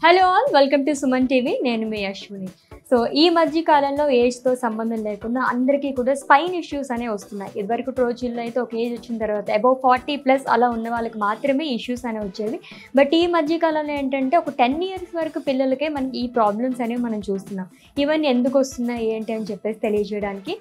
Hello all, welcome to Suman TV. నేను మీ Ashwini. So ఈ మధ్య కాలంలో ఏజ్తో సంబంధం లేకుండా అందరికీ కూడా స్పైన్ ఇష్యూస్ అనేవి వస్తున్నాయి. ఇదివరకు రోజుల్లో అయితే ఒక ఏజ్ వచ్చిన తర్వాత అబౌవ్ 40+ అలా ఉన్న వాళ్ళకి మాత్రమే ఇష్యూస్ అనేవి వచ్చేవి. బట్ ఈ మధ్య కాలంలో ఏంటంటే ఒక 10 years వరకు పిల్లలకే మనకి ఈ ప్రాబ్లమ్స్ అనేవి మనం చూస్తున్నాం. ఇవన్నీ ఎందుకు వస్తున్నాయి ఏంటి అని చెప్పేసి తెలియజేయడానికి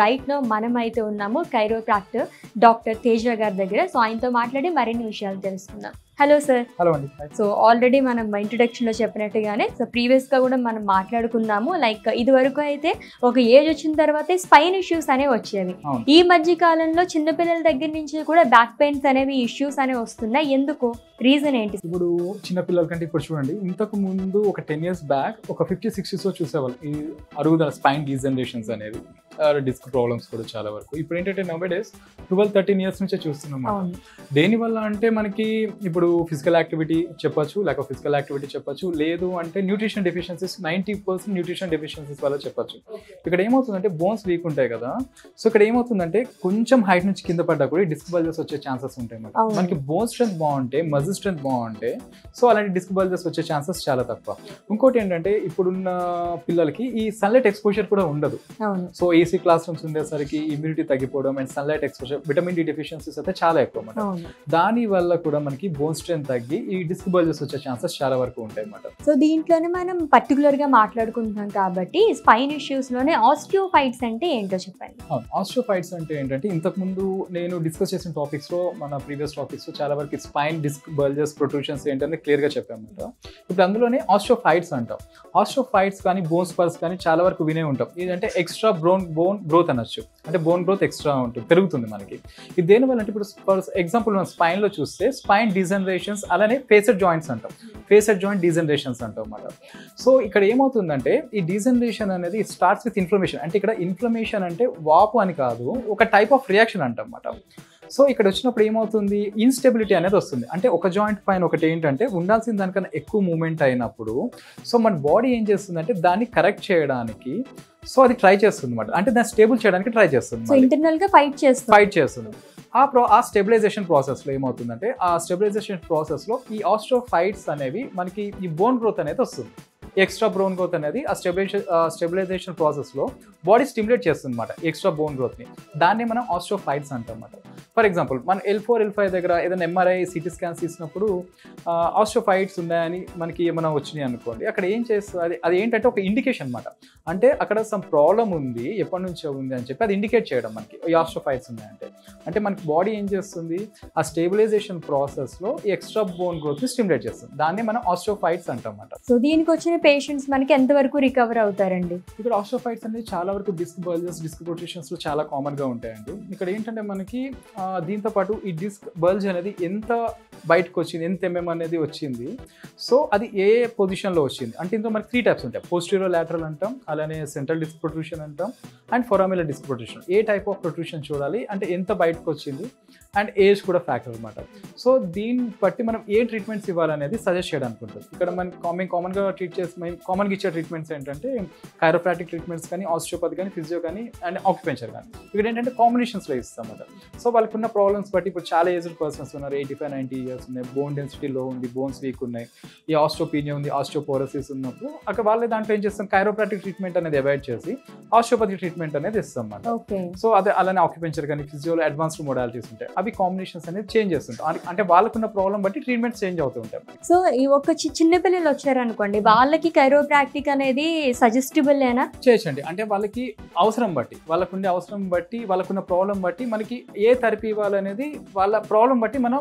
రైట్ నో మనం అయితే ఉన్నాము కైరోప్రాక్టర్ డాక్టర్ తేజ గారి దగ్గర. సో ఆయనతో మాట్లాడి మరిన్ని విషయాలు తెలుసుకుందాం. Hello sir. హలో అండి. సో ఆల్రెడీ మనం ఇంట్రొడక్షన్లో చెప్పినట్టుగానే సో ప్రీవియస్గా కూడా మనం మాట్లాడుకున్నాము. లైక్ ఇది వరకు అయితే ఒక ఏజ్ వచ్చిన తర్వాతే స్పైన్ ఇష్యూస్ అనేవి వచ్చేవి. ఈ మధ్య కాలంలో చిన్నపిల్లల దగ్గర నుంచి కూడా బ్యాక్ పెయిన్స్ అనేవి ఇష్యూస్ అనేవి వస్తున్నాయి. ఎందుకు, రీజన్ ఏంటి? ఇప్పుడు చిన్నపిల్లల కంటే ఇప్పుడు చూడండి, ఇంతకు ముందు ఒక 10 years బ్యాక్ ఒక 50-60s చూసేవాళ్ళు ఈ అరుగుదల స్పైన్ డీజనరేషన్స్ అనేవి, డిస్క్ ప్రాబ్లమ్స్ కూడా చాలా వరకు. ఇప్పుడు ఏంటంటే నౌడేస్ 12-13 years నుంచే చూస్తున్నాం. దేనివల్ల అంటే మనకి ఇప్పుడు ఫిజికల్ యాక్టివిటీ చెప్పొచ్చు, లేక ఫిజికల్ యాక్టివిటీ చెప్పొచ్చు, లేదు అంటే న్యూట్రిషన్ డెఫిషియన్సీస్ 90% న్యూట్రిషన్ డెఫిషియన్సీస్ వల్ల చెప్పొచ్చు. ఇక్కడ ఏమవుతుందంటే బోన్స్ వీక్ ఉంటాయి కదా, సో ఇక్కడ ఏమవుతుందంటే కొంచెం హైట్ నుంచి కింద పడ్డా కూడా డిస్క్ బల్జెస్ వచ్చే ఛాన్సెస్ ఉంటాయి. మనకి బోన్ స్ట్రెంత్ బాగుంటే, మజిల్ స్ట్రెంత్ బాగుంటే, సో అలాంటి డిస్క్ బల్జెస్ వచ్చే ఛాన్సెస్ చాలా తక్కువ. ఇంకోటి ఏంటంటే ఇప్పుడున్న పిల్లలకి ఈ సన్లైట్ ఎక్స్పోజర్ కూడా ఉండదు. సో ఏసీ క్లాస్ రూమ్స్ ఉండేసరికి ఇమ్యూనిటీ తగ్గిపోవడం and sunlight exposure, vitamin D deficiencies అయితే చాలా ఎక్కువ అన్నమాట. దాని వల్ల కూడా మనకి బోన్ స్ట్రెంత్ తగ్గి ఈ డిస్క్ బల్జెస్ వచ్చే ఛాన్సెస్ చాలా వరకు ఉంటాయి అన్నమాట. సో దీంట్లోనే మనం పర్టికులర్ గా మాట్లాడుకుంటున్నాం కాబట్టి స్పైన్ ఇష్యూస్ లోనే ఆస్టియోఫైట్స్ అంటే ఏంటో చెప్పండి. ఆస్టియోఫైట్స్ అంటే ఏంటంటే ఇంతకు ముందు నేను డిస్కస్ చేసిన టాపిక్స్ లో, మన ప్రీవియస్ టాపిక్స్ లో చాలా వరకు స్పైన్ డిస్క్ బల్జెస్ ప్రొట్రూషన్స్ ఏంటంటే క్లియర్ గా చెప్పామన్నమాట. ఇప్పుడు అందులోనే ఆస్టియోఫైట్స్ అంటాం. ఆస్టియోఫైట్స్ కానీ బోన్ స్పర్స్ కానీ చాలా వరకు వినే ఉంటాం. ఏంటంటే ఎక్స్ట్రా బోన్ గ్రోత్ అనొచ్చు, అంటే బోన్ గ్రోత్ ఎక్స్ట్రా ఉంటుంది, పెరుగుతుంది మనకి. ఇది దేనివల్ల అంటే ఇప్పుడు ఫర్ ఎగ్జాంపుల్ మనం స్పైన్ లో చూస్తే స్పైన్ డీజనరేషన్స్, అలానే ఫేసెడ్ జాయింట్స్ అంటాం, ఫేసెడ్ జాయింట్ డీజనరేషన్స్ అంటాం అన్నమాట. సో ఇక్కడ ఏమవుతుందంటే ఈ డీజనరేషన్ అనేది స్టార్ట్స్ విత్ ఇన్ఫ్లమేషన్. అంటే ఇక్కడ ఇన్ఫ్లమేషన్ అంటే వాపు అని కాదు, ఒక టైప్ ఆఫ్ రియాక్షన్ అంటాం అన్నమాట. సో ఇక్కడ వచ్చినప్పుడు ఏమవుతుంది, ఇన్స్టెబిలిటీ అనేది వస్తుంది. అంటే ఒక జాయింట్ పైన ఒకటి ఏంటంటే ఉండాల్సిన దానికన్నా ఎక్కువ మూమెంట్ అయినప్పుడు సో మన బాడీ ఏం చేస్తుందంటే దాన్ని కరెక్ట్ చేయడానికి సో అది ట్రై చేస్తుంది అనమాట. అంటే దాన్ని స్టేబుల్ చేయడానికి ట్రై చేస్తుంది, ఇంటర్నల్ గా ఫైట్ చేస్తుంది. ఆ స్టెబిలైజేషన్ ప్రాసెస్లో ఏమవుతుందంటే ఆ స్టెబిలైజేషన్ ప్రాసెస్లో ఈ ఆస్టియోఫైట్స్ అనేవి మనకి ఈ బోన్ గ్రోత్ అనేది వస్తుంది. ఎక్స్ట్రా బోన్ గ్రోత్ అనేది ఆ స్టెబిలైజేషన్ ప్రాసెస్లో బాడీ స్టిమ్యులేట్ చేస్తుంది అనమాట, ఎక్స్ట్రా బోన్ గ్రోత్ని. దాన్ని మనం ఆస్టియోఫైట్స్ అంటాం అన్నమాట. ఫర్ ఎగ్జాంపుల్ మన L4, L5 దగ్గర ఏదైనా ఎంఆర్ఐ, సిటీ స్కాన్స్ తీసినప్పుడు ఆస్టియోఫైట్స్ ఉన్నాయని మనకి ఏమైనా వచ్చినాయి అనుకోండి, అక్కడ ఏం చేస్తుంది, అది ఏంటంటే ఒక ఇండికేషన్ అనమాట. అంటే అక్కడ సమ్ ప్రాబ్లం ఉంది, ఎప్పటి నుంచో ఉంది అని చెప్పి అది ఇండికేట్ చేయడం మనకి ఈ ఆస్టియోఫైట్స్ ఉన్నాయంటే. అంటే మనకి బాడీ ఏం చేస్తుంది, ఆ స్టెబిలైజేషన్ ప్రాసెస్లో ఈ ఎక్స్ట్రా బోన్ గ్రోత్ని స్టిమ్యులేట్ చేస్తుంది. దాన్ని మనం ఆస్టియోఫైట్స్ అంటాం అన్నమాట. సో దీనికి వచ్చిన పేషెంట్స్ మనకి ఎంతవరకు రికవర్ అవుతారండి? ఇక్కడ ఆస్టియోఫైట్స్ అనేది చాలా వరకు డిస్క్ బల్జెస్, డిస్క్ ప్రొట్రూషన్స్ చాలా కామన్గా ఉంటాయండి. ఇక్కడ ఏంటంటే మనకి దీంతో పాటు ఈ డిస్క్ బల్జ్ అనేది ఎంత బయటకు వచ్చింది, ఎంత అనేది వచ్చింది, సో అది ఏ పొజిషన్లో వచ్చింది అంటే ఇందులో మనకి 3 types ఉంటాయి. పోస్టీరియో లాటరల్ అంటాం, అలానే సెంట్రల్ డిస్క్ ప్రొట్రూషన్ అంటాం, అండ్ ఫొరామిలర్ డిస్క్ ప్రొట్రూషన్. ఏ టైప్ ఆఫ్ ప్రొట్రూషన్ చూడాలి అంటే ఎంత బయటకు వచ్చింది, అండ్ ఏజ్ కూడా ఫ్యాక్టర్ అనమాట. సో దీన్ని బట్టి మనం ఏ ట్రీట్మెంట్స్ ఇవ్వాలనేది సజెస్ట్ చేయడానికి ఉంటుంది. ఇక్కడ మనం కామన్గా కామన్గా ఇచ్చే ట్రీట్మెంట్స్ ఏంటంటే కైరోప్రాక్టిక్ ట్రీట్మెంట్స్ కానీ, ఆస్టియోపతి కానీ, ఫిజియో కానీ, అండ్ ఆక్యుపెన్చర్ కానీ. ఇక్కడ ఏంటంటే కాంబినేషన్స్లో ఇస్తాం అన్నమాట. సో వాళ్ళకున్న ప్రాబ్లమ్స్ బట్టి ఇప్పుడు చాలా ఏజ్డ్ పర్సన్స్ ఉన్నారు, 85-90 years ఉన్నాయి, బోన్ డెన్సిటీ లో ఉంది, బోన్స్ వీక్ ఉన్నాయి, ఈ ఆస్టియోపీనియా ఉంది, ఆస్టియోపోరోసిస్ ఉన్నప్పుడు అక్కడ వాళ్ళే దాంట్లో ఏం చేస్తాం, కైరోప్రాక్టిక్ ట్రీట్మెంట్ అనేది అవాయిడ్ చేసి ఆస్టియోపతి ట్రీట్మెంట్ అనేది ఇస్తాం అన్నమాట. సో అదే అలానే ఆక్యుపెన్చర్ కానీ, ఫిజియోలో అడ్వాన్స్డ్ మోడాలిటీస్ ఉంటాయి, అవి కాంబినేషన్స్ అనేది చేంజ్ చేస్తుంటాయి. అంటే వాళ్ళకున్న ప్రాబ్లం బట్టి ట్రీట్మెంట్స్ చేంజ్ అవుతూ ఉంటాయి. సో ఈ ఒక చిన్నపిల్లలు వచ్చారనుకోండి, వాళ్ళకి కైరోప్రాక్టిక్ అనేది సజెస్టబుల్ ఏనా? చేయొచ్చండి. అంటే వాళ్ళకి అవసరం బట్టి, వాళ్ళకుండే అవసరం బట్టి, వాళ్ళకున్న ప్రాబ్లం బట్టి మనకి ఏ థెరపీ ఇవ్వాలనేది వాళ్ళ ప్రాబ్లం బట్టి మనం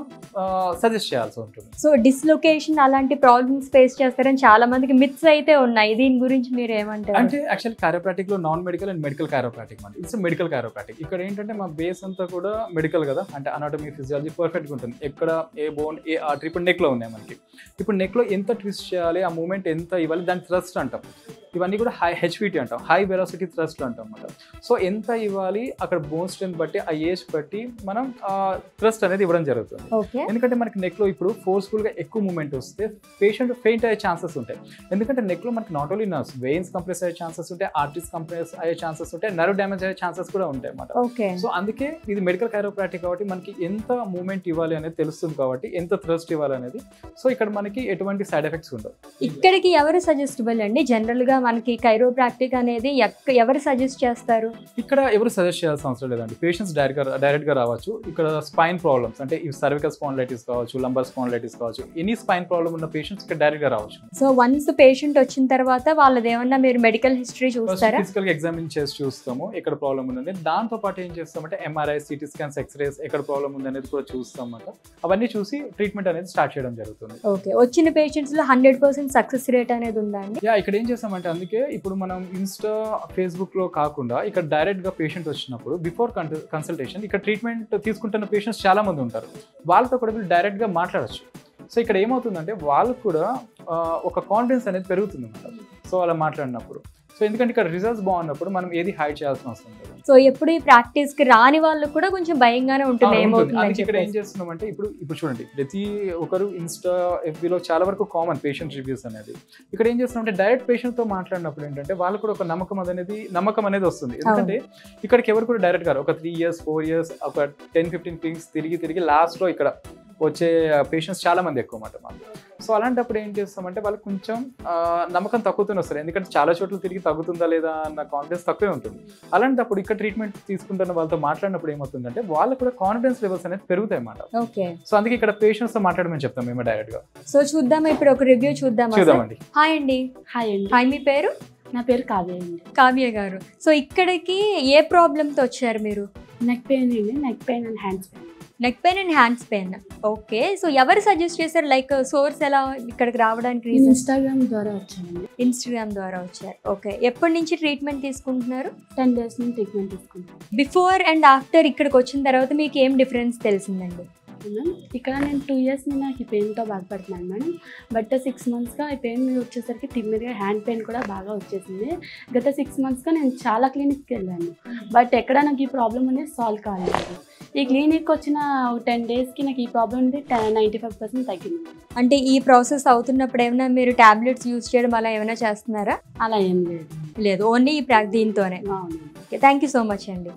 సజెస్ట్ చేయాల్సి ఉంటుంది. సో డిస్లొకేషన్ అలాంటి ప్రాబ్లమ్స్ ఫేస్ చేస్తారని చాలా మందికి మిత్స్ అయితే ఉన్నాయి, దీని గురించి మీరు ఏమంటారు? అంటే యాక్చువల్ కైరోప్రాక్టిక్ లో non medical and medical chiropractic అంటే ఇట్స్ మెడికల్ కైరోప్రాక్టిక్. ఇక్కడ ఏంటంటే మా బేస్ అంతా కూడా మెడికల్ కదా, అంటే అనాటమీ, ఫిజియాలజీ పర్ఫెక్ట్గా ఉంటుంది. ఎక్కడ ఏ బోన్, ఏ ఆర్టరీ, ఇప్పుడు నెక్ లో ఉన్నాయి మనకి, ఇప్పుడు నెక్ లో ఎంత ట్విస్ట్ చేయాలి, ఆ మూమెంట్ ఎంత ఇవ్వాలి, దాని థ్రస్ట్ అంటాం. ఇవన్నీ కూడా హెచ్విటీ అంటాం, హై వెలాసిటీ థ్రస్ట్ అంటాం అన్నమాట. సో ఎంత ఇవ్వాలి అక్కడ బోన్ స్ట్రెంత్ బట్టి ఆ ఏజ్ బట్టి మనం థ్రస్ట్ అనేది ఇవ్వడం జరుగుతుంది. ఎందుకంటే మనకి నెక్లో ఇప్పుడు ఫోర్స్ఫుల్గా ఎక్కువ మూమెంట్ వస్తే పేషెంట్ ఫెయింట్ అయ్యే ఛాన్సెస్ ఉంటాయి. ఎందుకంటే నెక్లో మనకి not only nerves, veins compress అయ్యే ఛాన్సెస్ ఉంటాయి, ఆర్టరీస్ కంప్రెస్ అయ్యే ఛాన్సెస్ ఉంటాయి, నర్వ్ డ్యామేజ్ అయ్యే ఛాన్సెస్ కూడా ఉంటాయి అన్నమాట. సో అందుకే ఇది మెడికల్ కైరోప్రాక్టిక్ కాబట్టి మనకి ఎంత మూమెంట్ ఇవ్వాలి అనేది తెలుస్తుంది, కాబట్టి ఎంత థ్రస్ట్ ఇవ్వాలి అనేది. సో ఇక్కడ మనకి ఎటువంటి సైడ్ ఎఫెక్ట్స్ ఉండవు. ఇక్కడికి ఎవరు సజెస్టబుల్ అండి? జనరల్ గా మనకి కైరోప్రాక్టిక్ అనేది ఎవరు సజెస్ట్ చేస్తారు? ఇక్కడ ఎవరు సజెస్ట్ చేయాల్సిన అవసరం లేదండి. పేషెంట్స్ డైరెక్ట్ గా రావచ్చు. ఇక్కడ స్పైన్ ప్రాబ్లమ్స్ అంటే ఈ సర్వికల్ స్పాండిలైటిస్ కావచ్చు, లంబర్ స్పాండిలైటిస్ కావచ్చు, ఎనీ స్పైన్ ప్రాబ్లమ్ ఉన్న పేషెంట్స్ ఇక్కడ డైరెక్ట్ గా రావచ్చు. సో వన్స్ పేషెంట్ వచ్చిన తర్వాత వాళ్ళది ఏమన్నా మీరు మెడికల్ హిస్టరీ చూస్తారా? ఫిజికల్ గా ఎగ్జామిన్ చేసి చూస్తాము ఎక్కడ ప్రాబ్లమ్ ఉందని. దాంతో పాటు ఏం చేస్తామంటే ఎంఆర్ఐ, సిటీ స్కాన్స్, ఎక్స్రేస్ ఎక్కడ ప్రాబ్లమ్ ఉంది అనేది కూడా చూస్తాం అన్నమాట. అవన్నీ చూసి ట్రీట్మెంట్ అనేది స్టార్ట్ చేయడం జరుగుతుంది. ఓకే, వచ్చిన పేషెంట్స్ లో 100% సక్సెస్ రేట్ అనేది ఉందా అండి? ఇక్కడ ఏం చేస్తామంటే అందుకే ఇప్పుడు మనం ఇన్స్టా, ఫేస్బుక్ లో కాకుండా ఇక్కడ డైరెక్ట్ గా పేషెంట్ వచ్చినప్పుడు బిఫోర్ కన్సల్టేషన్ ఇక్కడ ట్రీట్మెంట్ తీసుకుంటున్న పేషెంట్స్ చాలా మంది ఉంటారు. వాళ్ళతో కూడా మీరు డైరెక్ట్ గా మాట్లాడచ్చు. సో ఇక్కడ ఏమవుతుందంటే వాళ్ళకు కూడా ఒక కాన్ఫిడెన్స్ అనేది పెరుగుతుంది అన్నమాట. సో అలా మాట్లాడినప్పుడు సో ఎందుకంటే ఇక్కడ రిజల్ట్స్ బాగున్నప్పుడు మనం ఏది హైడ్ చేయాల్సిన అవసరం లేదు. సో ఎప్పుడు ఈ ప్రాక్టీస్ కి రాని వాళ్ళు కూడా కొంచెం భయంగానే ఉంటుంది. ఇక్కడ ఏం చేస్తున్నామంటే ఇప్పుడు చూడండి, ప్రతి ఒక్కరు ఇన్స్టా, ఎఫ్బీలో చాలా వరకు కామన్ పేషెంట్ రివ్యూస్ అనేది. ఇక్కడ ఏం చేస్తున్నామంటే డైరెక్ట్ పేషెంట్ తో మాట్లాడినప్పుడు ఏంటంటే వాళ్ళు కూడా ఒక నమ్మకం అనేది వస్తుంది. ఎందుకంటే ఇక్కడికి ఎవరు కూడా డైరెక్ట్ గారు ఒక 3 years 4 years ఒక 10-15 క్లినిక్స్ తిరిగి లాస్ట్ లో ఇక్కడ వచ్చే పేషెంట్స్ చాలా మంది ఎక్కువ మాట మాకు. సో అలాంటప్పుడు ఏం చేస్తామంటే వాళ్ళకి కొంచెం నమ్మకం తగ్గుతూనే వస్తారు. ఎందుకంటే చాలా చోట్ల తిరిగి తగ్గుతుందా లేదా అన్న కాన్ఫిడెన్స్ తక్కువే ఉంటుంది. అలాంటప్పుడు ఇక్కడ ట్రీట్మెంట్ తీసుకుంటున్న వాళ్ళతో మాట్లాడినప్పుడు ఏమవుతుందంటే వాళ్ళకు కూడా కాన్ఫిడెన్స్ లెవెల్స్ అనేది పెరుగుతాయి అన్నమాట. సో అందుకే ఇక్కడ పేషెంట్స్ తో మాట్లాడమని చెప్తాం మేము డైరెక్ట్ గా. సో చూద్దామా ఇప్పుడు ఒక రివ్యూ చూద్దామండి. హాయ్ అండి. హాయ్, మీ పేరు? నా పేరు కావ్య అండి. కావ్య గారు, సో ఇక్కడికి ఏ ప్రాబ్లంతో వచ్చారు మీరు? నెక్ పెయిన్ అండి. Neck pain and hands pain. Neck pain and hands pain. Okay, so ఎవరు సజెస్ట్ చేశారు? లైక్ సోర్స్ ఎలా ఇక్కడికి రావడానికి? ఇన్స్టాగ్రామ్ ద్వారా వచ్చానండి. ఇన్స్టాగ్రామ్ ద్వారా వచ్చారు. ఓకే, ఎప్పటి నుంచి ట్రీట్మెంట్ తీసుకుంటున్నారు? 10 days నుంచి ట్రీట్మెంట్ తీసుకుంటాను. బిఫోర్ అండ్ ఆఫ్టర్ ఇక్కడికి వచ్చిన తర్వాత మీకు ఏం డిఫరెన్స్ తెలిసిందండి? ఇక్కడ నేను 2 years నాకు ఈ పెయిన్తో బాధపడుతున్నాను మేడం. బట్ 6 monthsగా ఈ పెయిన్ వచ్చేసరికి తిమ్మిదిగా హ్యాండ్ పెయిన్ కూడా బాగా వచ్చేసింది. గత 6 monthsగా నేను చాలా క్లినిక్కి వెళ్ళాను, బట్ ఎక్కడ నాకు ఈ ప్రాబ్లం అనేది సాల్వ్ కాలేదు. ఈ క్లినిక్ వచ్చిన 10 daysకి నాకు ఈ ప్రాబ్లం అనేది 95% తగ్గింది. అంటే ఈ ప్రాసెస్ అవుతున్నప్పుడు ఏమైనా మీరు టాబ్లెట్స్ యూజ్ చేయడం అలా ఏమైనా చేస్తున్నారా? అలా ఏం లేదు, ఓన్లీ దీంతోనే. థ్యాంక్ యూ సో మచ్ అండి.